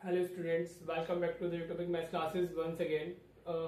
Hello students, welcome back to the topic maths classes once again.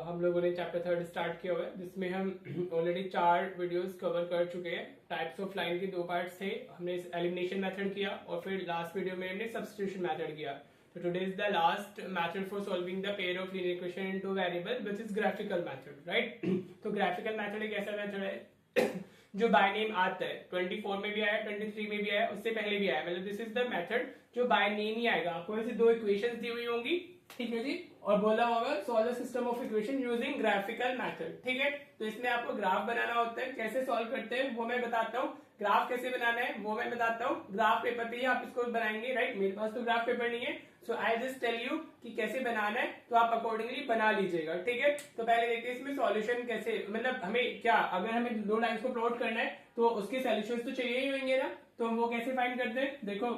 हम लोगों ने chapter 3 start किया हुआ है जिसमें हम ऑलरेडी 4 वीडियोस कवर कर चुके हैं। टाइप्स ऑफ लाइन के 2 पार्ट्स थे। हमने एलिमिनेशन मेथड किया और फिर लास्ट वीडियो में हमने सब्स्टिट्यूशन मेथड किया। तो today is the last method for solving the pair of linear equation into variable which is graphical method, right. तो ग्राफिकल मेथड एक ऐसा मेथड है जो बाय नेम आता है। 24 में भी आया, 23 में भी आया, उससे पहले भी आया। मतलब दिस इज द मेथड जो बाय नेम ही आएगा। आपको ऐसे 2 इक्वेशंस दी हुई होंगी, ठीक है जी, और बोला होगा solve the system of equation using graphical method, ठीक है। तो इसमें आपको ग्राफ बनाना होता है। कैसे सॉल्व करते हैं वो मैं बताता हूँ। ग्राफ कैसे बनाना है वो मैं बताता हूँ। ग्राफ पेपर पे ही आप इसको बनाएंगे, राइट। मेरे पास तो ग्राफ पेपर नहीं है, सो आई जस्ट टेल यू कि कैसे बनाना है, तो आप अकॉर्डिंगली बना लीजिएगा, ठीक है। तो पहले देखते हैं इसमें सॉल्यूशन कैसे, मतलब हमें क्या, अगर हमें 2 लाइंस को प्लॉट करना है तो उसके सॉल्यूशंस तो चाहिए ही होंगे ना। तो हम वो कैसे फाइंड करते हैं, देखो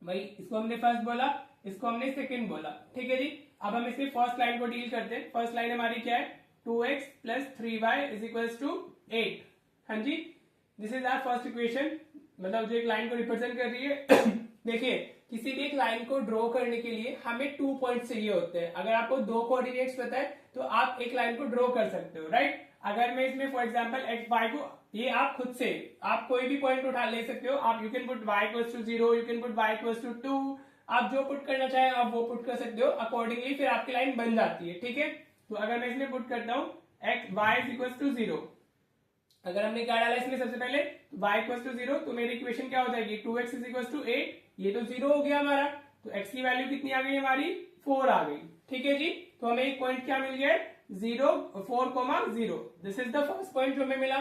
भाई, इसको हमने फर्स्ट बोला, इसको हमने सेकंड बोला, ठीक है जी। अब हम इसके फर्स्ट लाइन को डील करते हैं। फर्स्ट लाइन हमारी क्या है, 2x plus 3y is equals to 8। हाँ जी, this is our first equation, मतलब जो एक लाइन को रिप्रेजेंट कर रही है। देखिए, किसी भी एक लाइन को ड्रॉ करने के लिए हमें 2 पॉइंट्स चाहिए होते हैं। अगर आपको 2 कोऑर्डिनेट्स पता है तो आप एक लाइन को ड्रॉ कर सकते हो, राइट। अगर मैं इसमें फॉर एग्जांपल एक्स वाई को, ये आप खुद से आप कोई भी पॉइंट उठा ले सकते हो। आप you can put y equals to 0, you can put y equals to 2, आप जो पुट करना चाहें आप वो पुट कर सकते हो। अकॉर्डिंगली फिर आपकी लाइन बन जाती है, ठीक है। तो अगर मैं इसमें पुट करता हूँ x y is equals to 0, अगर हमने क्या डाला इसमें सबसे पहले y इक्वल्स टू 0, तो मेरी इक्वेशन क्या हो जाएगी, 2x इज इक्वल्स टू 8। ये तो 0 हो गया हमारा, तो x की वैल्यू कितनी आ गई हमारी, 4 आ गई, ठीक है जी। तो हमें एक पॉइंट क्या मिल गया, 0 4,0। This is the first point जो हमें मिला,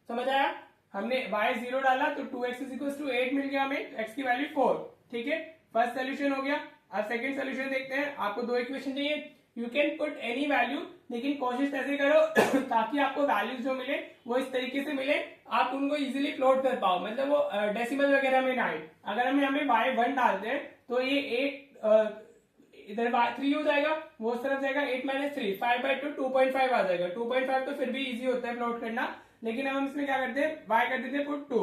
समझ आया। हमने y 0 डाला तो 2x इज इक्वल्स टू 8 मिल गया हमें, x की वैल्यू 4, ठीक है। फर्स्ट सोल्यूशन हो गया। अब सेकंड सोल्यूशन देखते हैं। आपको 2 इक्वेशन चाहिए, you can put any value, लेकिन कोशिश ऐसे करो ताकि आपको वैल्यूज जो मिले वो इस तरीके से मिले, आप उनको इजीली प्लॉट कर पाओ, मतलब वो डेसिमल वगैरह में ना आए। अगर हमें y1 डालते हैं तो ये 8 इधर 3 हो जाएगा, वो उस तरफ जाएगा 8 माइनस 3, 5/2 2.5 आ जाएगा। 2.5 तो फिर भी इजी होता है प्लॉट करना, लेकिन हम इसमें क्या करते हैं, y कर देते हैं put 2,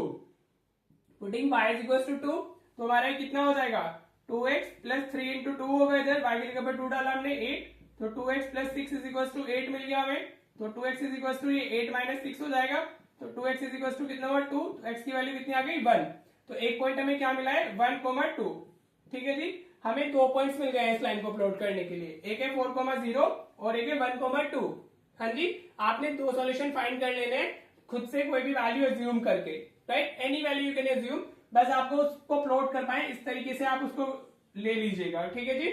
putting y is equals to 2, तो हमारा कितना हो जाएगा, 2x प्लस 3 इंटू 2 होगा। इधर y की जगह पर 2 डाला हमने 8, तो 2x plus 6 is equals to 8 मिल गया हमें। तो 2x इज इक्वल्स टू ये 8 माइनस 6 हो जाएगा, तो 2x इज इक्वल्स टू कितना हुआ 2, तो x की वैल्यू कितनी आ गई 1। तो एक पॉइंट हमें क्या मिला है 1,2, ठीक है जी। हमें 2 पॉइंट्स मिल गए हैं इस लाइन को प्लॉट करने के लिए, एक है 4,0 और एक है 1,2। हाँ जी, आपने 2 सॉल्यूशन फाइंड कर लेने खुद से, कोई भी वैल्यू एज्यूम करके, right. Any value you can assume, बस आपको उसको प्लॉट कर पाए इस तरीके से आप उसको ले लीजिएगा, ठीक है जी।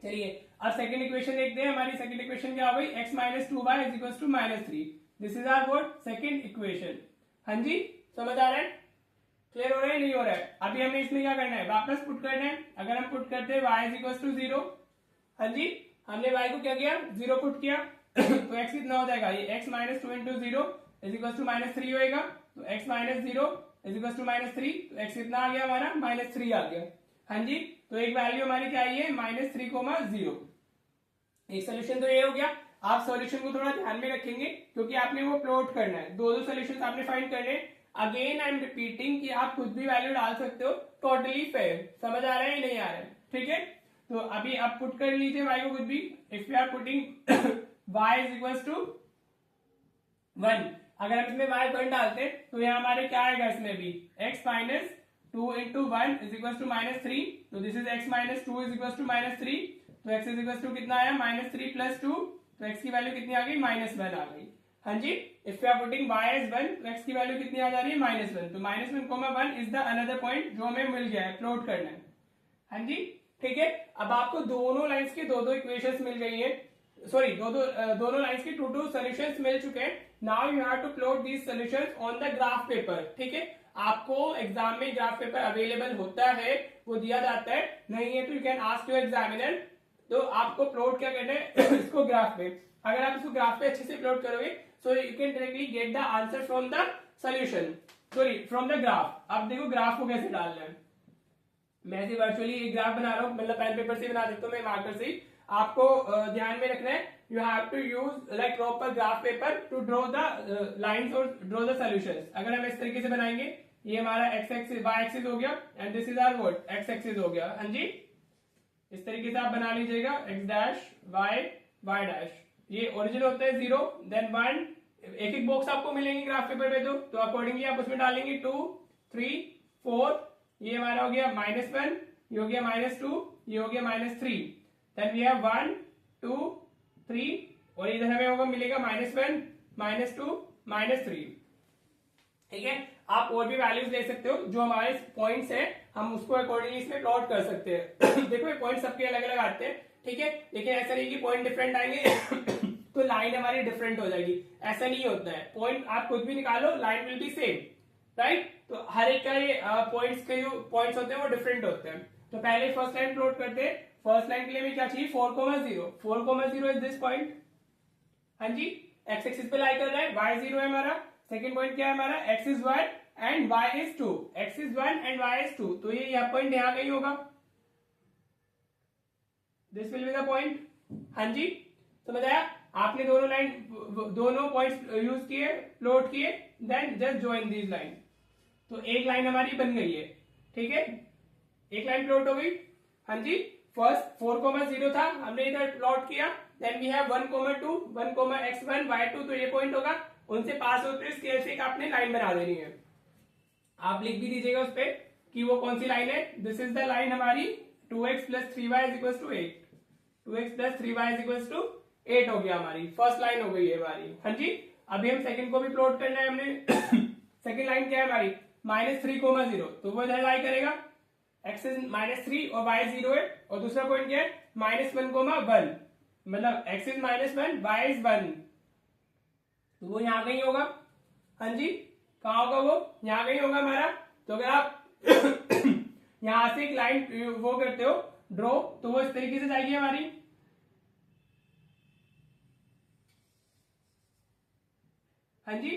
चलिए अब सेकंड इक्वेशन देखते हैं। हमारी सेकंड इक्वेशन क्या हो गई, x minus 2y is equal to -3। This is our what, second equation. हाँ जी, समझ आ रहा है, क्लियर हो रहा है, नहीं हो रहा है। अभी हमें इसमें क्या करना है, वापस पुट करना है। अगर हम पुट करते हैं y इज इक्वल टू 0, हाँ जी, हमने y को क्या किया, 0 पुट किया तो x कितना हो जाएगा, ये x minus 2 into 0 is equal to -3 होएगा। तो x minus 0 is equal to -3, तो x कितना आ गया हमारा, -3 आ गया। हाँ जी, तो एक वैल्यू हमारी क्या आई है, -3,0। एक सोल्यूशन तो ये हो गया। आप सॉल्यूशन को थोड़ा ध्यान में रखेंगे क्योंकि आपने वो प्लॉट करना है, 2 सॉल्यूशंस आपने फाइंड करने। अगेन आई एम रिपीटिंग कि आप कुछ भी वैल्यू डाल सकते हो, टोटली फेयर। समझ आ रहा है नहीं आ रहा है, ठीक है। तो अभी आप पुट कर लीजिए y को कुछ भी। If you are putting y is equal to 1, अगर हम इसमें y 1 डालते हैं तो यहाँ हमारे क्या आएगा, इसमें भी x minus 2 into 1 is equal to -3, तो this is x minus 2 is equal to -3, तो x इज इक्वल टू कितना आया, -3 प्लस 2, तो x की वैल्यू कितनी आ गई, -1 आ गई। हाँ जी, if you are putting y as 1, तो x की वैल्यू कितनी आ जा रही है, -1, तो -1,1 इज द अनदर पॉइंट जो हमें मिल गया है, प्लॉट करना है। हाँ जी, ठीक है। अब आपको दोनों लाइंस के 2 इक्वेशंस मिल गई है, सॉरी दोनों लाइंस के 2 सॉल्यूशंस मिल चुके हैं। Now you have to plot these solutions on the graph paper, ठीक है। आपको एग्जाम में ग्राफ पेपर अवेलेबल होता है, वो दिया जाता है, नहीं है तो you can ask your examiner. तो आपको प्लॉट क्या करना है इसको ग्राफ पे। अगर आप इसको ग्राफ पे अच्छे से प्लॉट करोगे so you can directly get the answer from the solution, sorry from the graph. अब देखो ग्राफ को कैसे डालना है। मैं ऐसे वर्चुअली एक ग्राफ बना रहा हूँ, मतलब पेन पेपर से बना सकता हूँ मैं, मार्कर से। आपको ध्यान में रखना है, you have to use like proper graph paper to draw the lines और ड्रॉ द सॉल्यूशंस। अगर हम इस तरीके से बनाएंगे, ये हमारा x एक्सिस y एक्सिस हो गया and this is our what, x axis हो गया। हाँ जी, इस तरीके से आप बना लीजिएगा x डैश y डैश, ये ओरिजिन होता है 0 देन 1, एक एक बॉक्स आपको मिलेंगे ग्राफ पेपर पे, तो अकॉर्डिंगली आप उसमें डालेंगे 2 3 4, ये हमारा हो गया -1, ये हो गया -2, ये हो गया -3, देन वी हैव 1 2 3, और इधर हमें होगा मिलेगा -1 -2 -3। ठीक है, आप और भी वैल्यूज ले सकते हो, जो हमारे पॉइंट्स है हम उसको अकॉर्डिंगली इसमें प्लॉट कर सकते हैं। देखो ये पॉइंट सबके अलग अलग आते हैं, ठीक है, लेकिन ऐसा नहीं कि पॉइंट डिफरेंट आएंगे तो लाइन हमारी डिफरेंट हो जाएगी, ऐसा नहीं होता है। पॉइंट आप कुछ भी निकालो, line will be same, right. तो हर एक का ये पॉइंट्स के जो पॉइंट्स होते हैं वो डिफरेंट होते हैं। तो पहले फर्स्ट लाइन प्लॉट करते हैं। फर्स्ट लाइन के लिए हमें क्या चाहिए, 4,0 4,0 इज दिस पॉइंट, हाँ जी, एक्स एक्सिस पे लाई कर रहा है, y 0 है हमारा। सेकंड पॉइंट क्या है हमारा, x is 1 and y is 2, x is 1 and y is 2, तो ये यह पॉइंट यहां कहीं होगा, this will be the point, हाँ जी, समझ आया। आपने दोनों पॉइंट्स यूज किए, प्लॉट किए, then just join these line, तो एक लाइन हमारी बन गई है, ठीक है, एक लाइन प्लॉट हो गई, हाँ जी। फर्स्ट 4,0 था, हमने इधर प्लॉट किया, then we have 1,2 1,x1 y2, तो ये पॉइंट होगा, उनसे पास होते हुए स्केल से एक आपने लाइन बना देनी है। आप लिख भी दीजिएगा उस पे कि वो कौन सी लाइन है। दिस इज द लाइन हमारी 2x + 3y = 8, 2x + 3y = 8 हो गया, हमारी फर्स्ट लाइन हो गई है हमारी, हाँ जी। अभी हम सेकंड को भी प्लॉट करना है हमने। सेकंड लाइन क्या है हमारी, -3,0, तो वो इधर लाई करेगा, x इज -3 और y 0 है, और दूसरा पॉइंट क्या है -1,1, मतलब x इज -1 y इज 1, तो वो यहां कहीं होगा, हाँ जी, कहां होगा वो, यहां कहीं होगा हमारा। तो अगर आप यहां से एक लाइन वो करते हो ड्रॉ, तो वो इस तरीके से जाएगी हमारी, हाँ जी।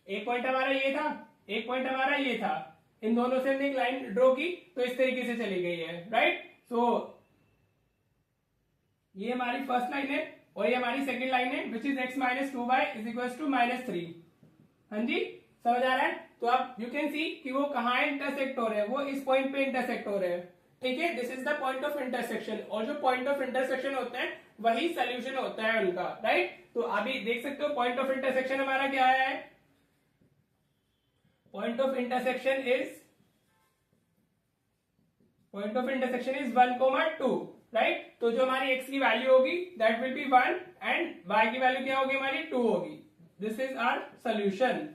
एक पॉइंट हमारा ये था, एक पॉइंट हमारा ये था, इन दोनों से हमने एक लाइन ड्रॉ की तो इस तरीके से चली गई है, राइट। सो ये हमारी फर्स्ट लाइन है और ये हमारी सेकंड लाइन है, विच इज x - 2y = -3, हाँ जी, समझ आ रहा है। तो आप यू कैन सी कि वो कहाँ इंटरसेक्ट हो रहे हैं, वो इस पॉइंट पे इंटरसेक्ट हो रहे हैं, ठीक है, this is the point of intersection, और जो पॉइंट ऑफ इंटरसेक्शन होता है वही सोल्यूशन होता है उनका, राइट। तो अभी देख सकते हो पॉइंट ऑफ इंटरसेक्शन हमारा क्या आया है, point of intersection is 1,2, right. तो जो हमारी x की वैल्यू होगी that will B 1 and y की वैल्यू क्या होगी हमारी 2 होगी, दिस इज आवर सोल्यूशन,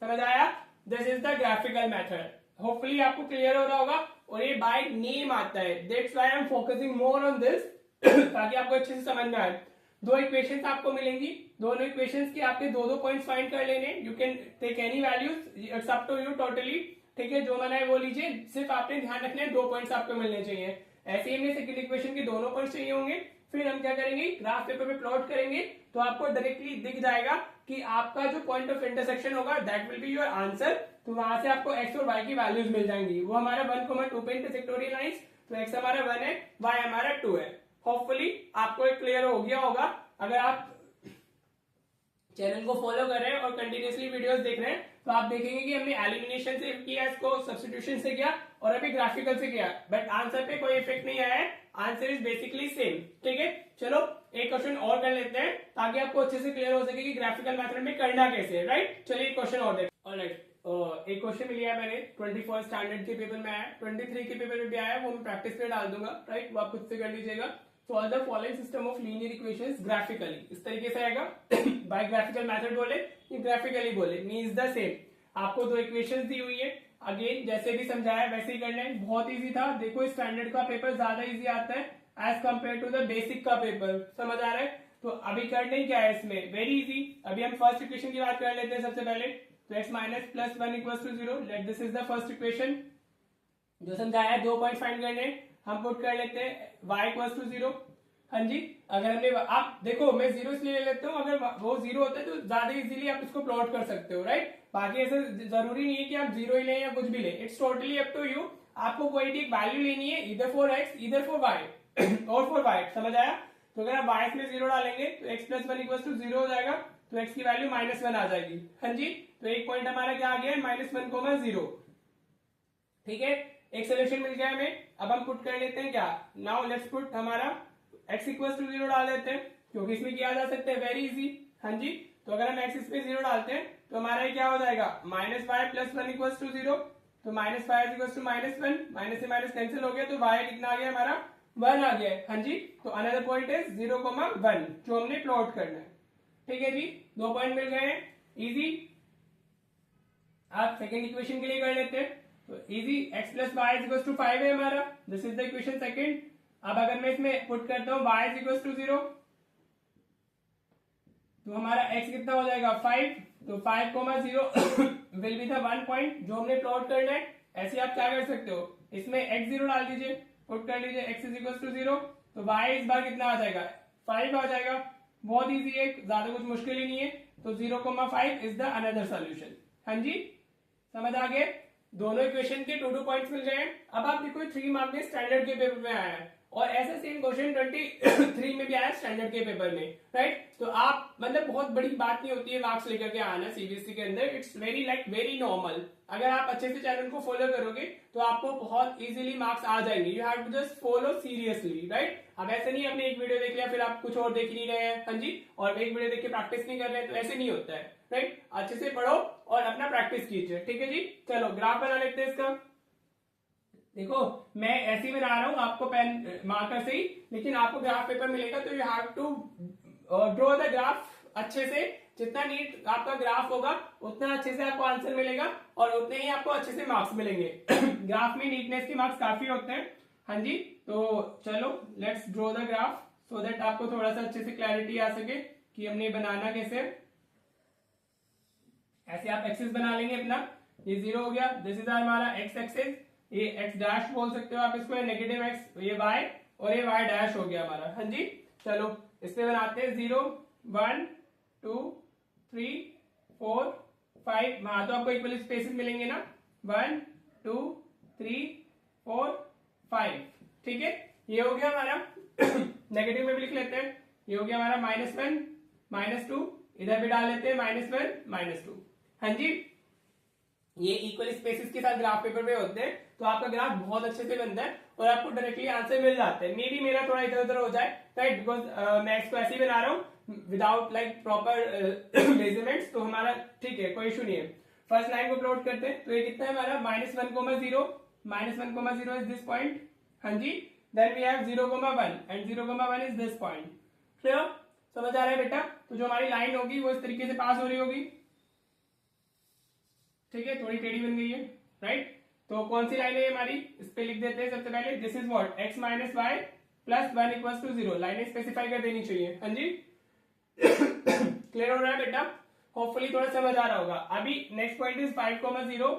समझ आया। This is the graphical method, hopefully आपको क्लियर हो रहा होगा, और ये बाय नेम आता है, that's why I am focusing more on this, ताकि आपको अच्छे से समझ में आए। दो इक्वेशंस आपको मिलेंगी, दोनों इक्वेशंस के आपके दो पॉइंट्स फाइंड कर लेने, you can take any values, it's up to you totally, ठीक है, जो मना है वो लीजिए, सिर्फ आपने ध्यान रखना है 2 पॉइंट्स आपको मिलने चाहिए। ऐसे ही हमें सेकंड इक्वेशन के दोनों पॉइंट्स चाहिए होंगे, फिर हम क्या करेंगे, ग्राफ पेपर पे प्लॉट करेंगे, तो आपको डायरेक्टली दिख जाएगा कि आपका जो पॉइंट ऑफ इंटरसेक्शन होगा that will be your answer, तो वहां से आपको x और y की वैल्यूज मिल जाएंगी। वो हमारा 1,2 पे इंटरसेक्टोरियल लाइंस, तो x हमारा 1 है, y हमारा 2 है। होपफुली आपको एक क्लियर हो गया होगा। अगर आप चैनल को फॉलो कर रहे हैं और कंटिन्यूसली वीडियोस देख रहे हैं, तो आप देखेंगे कि हमने एलिमिनेशन से किया, इसको सब्स्टिट्यूशन से किया, और अभी ग्राफिकल से किया, बट आंसर पे कोई इफेक्ट नहीं आया है, आंसर इज बेसिकली सेम, ठीक है। चलो एक क्वेश्चन और कर लेते हैं ताकि आपको अच्छे से क्लियर हो सके कि ग्राफिकल मेथड में करना कैसे है, राइट। चलिए एक क्वेश्चन और देखते हैं। ऑलराइट, एक क्वेश्चन लिया है मैंने, 24 स्टैंडर्ड के पेपर में आया, 23 के पेपर में भी आया, वो मैं प्रैक्टिस पे डाल दूंगा, राइट, वो आप खुद से कर लीजिएगा। Solve the following system of linear equations graphically, इस तरीके से आएगा। बाय ग्राफिकल मेथड बोले या ग्राफिकली बोले, मीन्स द सेम। आपको दो इक्वेशंस दी हुई है, अगेन जैसे भी समझाया वैसे ही करना है, बहुत इजी था। देखो स्टैंडर्ड का पेपर ज्यादा इजी आता है as compare to the basic का पेपर, समझ आ रहा है। तो अभी करने क्या है इसमें, वेरी इजी। अभी हम फर्स्ट इक्वेशन की बात कर लेते हैं सबसे पहले। तो x - +1 = 0, let this is the first equation. जो समझाया है 2 पॉइंट फाइंड करने, हम पुट कर लेते हैं y = 0, हाँ जी। अगर हमने, आप देखो मैं 0 इसलिए ले लेता हूँ, अगर वो 0 होता है तो ज्यादा इजीली आप इसको प्लॉट कर सकते हो, राइट। बाकी ऐसे जरूरी नहीं है कि आप 0 ही लें या कुछ भी लें, it's totally up to you. आपको कोई एक वैल्यू लेनी है, इधर फॉर x इधर फॉर y और फॉर y, समझ आया। तो अगर आप y में 0 डालेंगे तो x + 1 = 0 हो जाएगा, तो x की वैल्यू -1 आ जाएगी, हाँ जी। तो एक पॉइंट हमारा क्या आ गया है, -1, 0, ठीक है। एक सोल्यूशन मिल गया हमें। अब हम पुट कर लेते हैं क्या, नाउ लेट्स पुट हमारा x इक्वल टू 0 डाल देते हैं, क्योंकि इसमें किया जा सकता है, वेरी इजी। हाँ जी, तो अगर हम x इस पे 0 डालते हैं तो हमारा क्या हो जाएगा, minus y plus 1 equal to 0। तो minus y equal to -1, minus से माइनस कैंसिल हो गया, तो y कितना आ गया हमारा, 1 आ गया है। हाँ जी, तो अनदर पॉइंट इज 0,1 जो हमने प्लॉट करना है। ठीक है जी, 2 पॉइंट मिल गए हैं, इजी। आप सेकेंड इक्वेशन के लिए कर लेते हैं, तो easy, x plus y is equal to 5 है हमारा, this is the equation second. अब अगर मैं इसमें पुट करता हूँ y इज इक्वल टू 0, तो हमारा x कितना हो जाएगा, 5। तो 5,0 विल बी द 1 पॉइंट जो हमने प्लॉट करना है। ऐसे आप क्या कर सकते हो, इसमें x0 डाल दीजिए, पुट कर लीजिए x इज इक्वल टू 0, तो y इस बार कितना आ जाएगा, 5 आ जाएगा। बहुत इजी है, ज्यादा कुछ मुश्किल ही नहीं है। तो 0,5 इज द अनदर सोल्यूशन। हाँ जी, समझ आ गए, दोनों इक्वेशन के 2 पॉइंट्स मिल गए। अब आप देखो 3 मार्क में स्टैंडर्ड के पेपर में आया है, और ऐसा सेम क्वेश्चन 23 में भी आया स्टैंडर्ड के पेपर में, राइट। तो आप मतलब बहुत बड़ी बात नहीं होती है मार्क्स लेकर के आना सीबीएसई के अंदर, इट्स वेरी वेरी नॉर्मल। अगर आप अच्छे से चैनल को फॉलो करोगे तो आपको बहुत इजीली मार्क्स आ जाएंगे। You have to just follow seriously, right. अब ऐसे नहीं आपने एक वीडियो देख लिया फिर आप कुछ और देख नहीं रहे हैं, हाँ जी, और एक वीडियो देख के प्रैक्टिस नहीं कर रहे हैं, तो ऐसे नहीं होता है, राइट। अच्छे से पढ़ो और अपना प्रैक्टिस कीजिए, ठीक है जी। चलो ग्राफ बना लेते हैं इसका। देखो मैं ऐसे ही बना रहा हूं आपको पेन मार्कर से ही, लेकिन आपको ग्राफ पेपर मिलेगा तो you have to draw the graph अच्छे से। जितना नीट आपका ग्राफ होगा उतना अच्छे से आपको आंसर मिलेगा और उतने ही आपको अच्छे से मार्क्स मिलेंगे। ग्राफ में नीटनेस के मार्क्स काफी होते हैं। हाँ जी, तो चलो let's draw the graph so that आपको थोड़ा सा अच्छे से क्लैरिटी आ सके कि हमने बनाना कैसे। ऐसे आप एक्सिस बना लेंगे अपना, ये 0 हो गया, दिस इज हमारा एक्स एक्सिस, ये एक्स डैश बोल सकते हो आप इसको, नेगेटिव एक्स, ये वाई, और ये वाई डैश हो गया हमारा। हाँ जी, चलो इस पे बनाते हैं 0 1 2 3 4 5। हाँ तो आपको इक्वल स्पेसेस मिलेंगे ना, 1 2 3 4 5, ठीक है। ये हो गया हमारा नेगेटिव में भी लिख लेते हैं, ये हो गया हमारा -1 -2, इधर भी डाल लेते हैं -1 -2। हाँ जी, ये इक्वल स्पेसेस के साथ ग्राफ पेपर में होते हैं तो आपका ग्राफ बहुत अच्छे से बनता है और आपको डायरेक्टली आंसर मिल जाते हैं। मे बी मेरा थोड़ा इधर उधर हो जाए, राइट, बिकॉज मैं इसको ऐसे ही बना रहा हूँ विदाउट लाइक प्रॉपर मेजरमेंट्स, तो हमारा ठीक है, कोई इशू नहीं है। फर्स्ट लाइन को प्लॉट करते हैं, तो ये कितना है हमारा -1,0 इज दिस पॉइंट। हाँ जी, then we have 0,1 and 0,1 is this point. Clear, समझ आ रहा है बेटा। तो जो हमारी लाइन होगी वो इस तरीके से पास हो रही होगी, ठीक है, थोड़ी टेढ़ी बन गई है, राइट। तो कौन सी लाइन है हमारी, इस पे लिख देते हैं सबसे पहले, this is what, x minus y plus 1 equal to 0। लाइनें स्पेसिफाई कर देनी चाहिए। हाँ जी, क्लियर हो रहा है बेटा, होपफुली थोड़ा समझ आ रहा होगा। अभी नेक्स्ट पॉइंट इज 5,0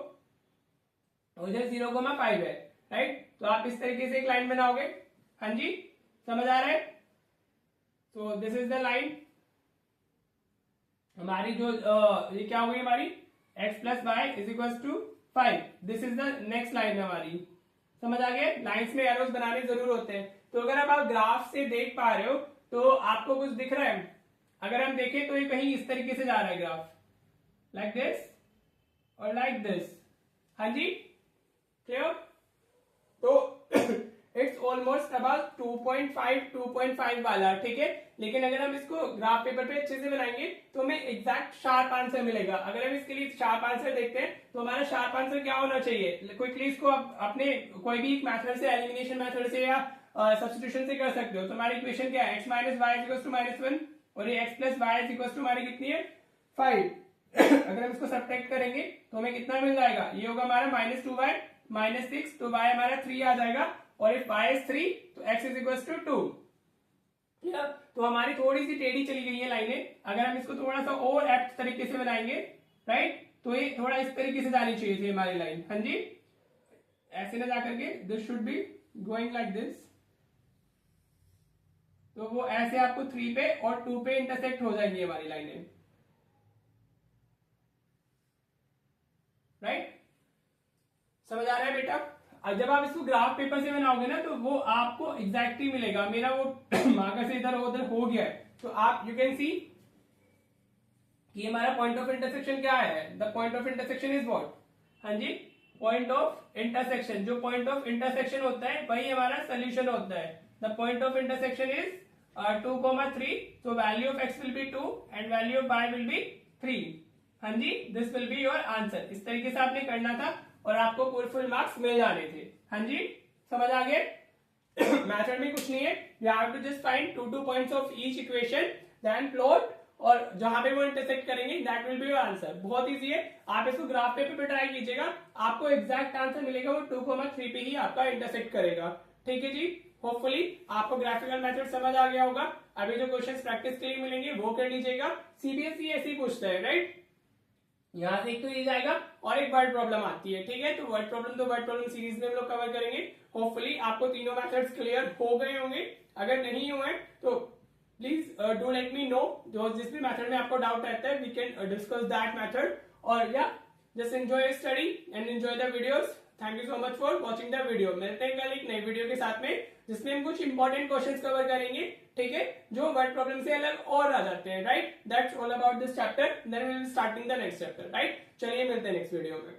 और इधर 0,5 है, राइट। तो आप इस तरीके से एक लाइन बनाओगे। हाँ जी, समझ आ रहा है। तो दिस इज द लाइन हमारी, जो ये क्या होगी हमारी, x plus y is equal to 5। This is the next line हमारी। समझ आ गया, लाइंस में एरोस बनाने जरूर होते हैं। तो अगर आप ग्राफ से देख पा रहे हो तो आपको कुछ दिख रहा है, अगर हम देखें तो ये कहीं इस तरीके से जा रहा है ग्राफ, लाइक दिस और लाइक दिस। हाँ जी, क्लियर। तो इट्स ऑलमोस्ट अबाउट 2.5 वाला, ठीक है। लेकिन अगर हम इसको ग्राफ पेपर पे अच्छे से बनाएंगे तो हमें एग्जैक्ट शार्प आंसर मिलेगा। अगर हम इसके लिए शार्प आंसर देखते हैं तो हमारा शार्प आंसर क्या होना चाहिए, क्विकली इसको आप अपने कोई भी एक मेथड से, एलिमिनेशन मेथड से या सब्स्टिट्यूशन से कर सकते हो। तो हमारी इक्वेशन क्या है, x minus y is equal to -1 और ये x plus y is equal to हमारी कितनी है, 5। अगर हम इसको सब्ट्रैक्ट करेंगे तो हमें कितना मिल जाएगा, ये होगा हमारा -2y -6, तो y हमारा 3 आ जाएगा, और इफ y इज 3 तो x इज इक्वल टू 2। तो हमारी थोड़ी सी टेढ़ी चली गई है लाइनें। अगर हम इसको थोड़ा सा और एप्ट तरीके से बनाएंगे, राइट, तो ये थोड़ा इस तरीके से जानी चाहिए थी हमारी लाइन। हाँ जी, ऐसे ना जाकर के this should be going like this, तो वो ऐसे आपको 3 पे और 2 पे इंटरसेक्ट हो जाएंगी हमारी लाइनें, राइट। समझ आ रहा है बेटा। जब आप इसको ग्राफ पेपर से बनाओगे ना तो वो आपको एग्जैक्टली मिलेगा। मेरा वो मार्कर से इधर उधर हो गया है, तो आप यू कैन सी कि हमारा पॉइंट ऑफ इंटरसेक्शन क्या है, the point of intersection is what. हाँ जी, पॉइंट ऑफ इंटरसेक्शन, जो पॉइंट ऑफ इंटरसेक्शन होता है वही हमारा सोल्यूशन होता है। The point of intersection is 2,3, so value of x will be 2 and value of y will be 3। हाँ जी, this will be your answer. इस तरीके से आपने करना था और आपको पूरे फुल मार्क्स मिल जाने थे। हाँ जी, समझ आ गए? मैथड में कुछ नहीं है, you have to just find 2 points of each equation, then plot, और जहां पे वो इंटरसेक्ट करेंगे that will be your answer. बहुत इजी है, आप इसको ग्राफ पेपर पे ट्राई कीजिएगा, आपको एग्जैक्ट आंसर मिलेगा, वो 2,3 पे ही आपका इंटरसेक्ट करेगा। ठीक है जी, होपफुली आपको ग्राफिकल मेथड समझ आ गया होगा। अभी जो क्वेश्चंस प्रैक्टिस के लिए मिलेंगे वो कर लीजिएगा, सीबीएसई ऐसे ही पूछता है, राइट? यहां से एक तो ये जाएगा और एक वर्ड प्रॉब्लम आती है, ठीक है? तो वर्ड प्रॉब्लम सीरीज में हम लोग कवर करेंगे। होपफुली आपको तीनों मेथड्स क्लियर हो गए होंगे, अगर नहीं हुए तो please do let me know, जो जिस भी मेथड में आपको डाउट रहता है we can discuss that method. और या just enjoy study and enjoy the videos. Thank you so much for watching the video. मिलते हैं कल एक नई वीडियो के साथ में, जिसमें हम कुछ इंपॉर्टेंट क्वेश्चंस कवर करेंगे, ठीक है, जो वर्ड प्रॉब्लम से अलग और आ जाते हैं, right? That's all about this chapter, then we will starting the next chapter, right? चलिए मिलते हैं नेक्स्ट वीडियो में।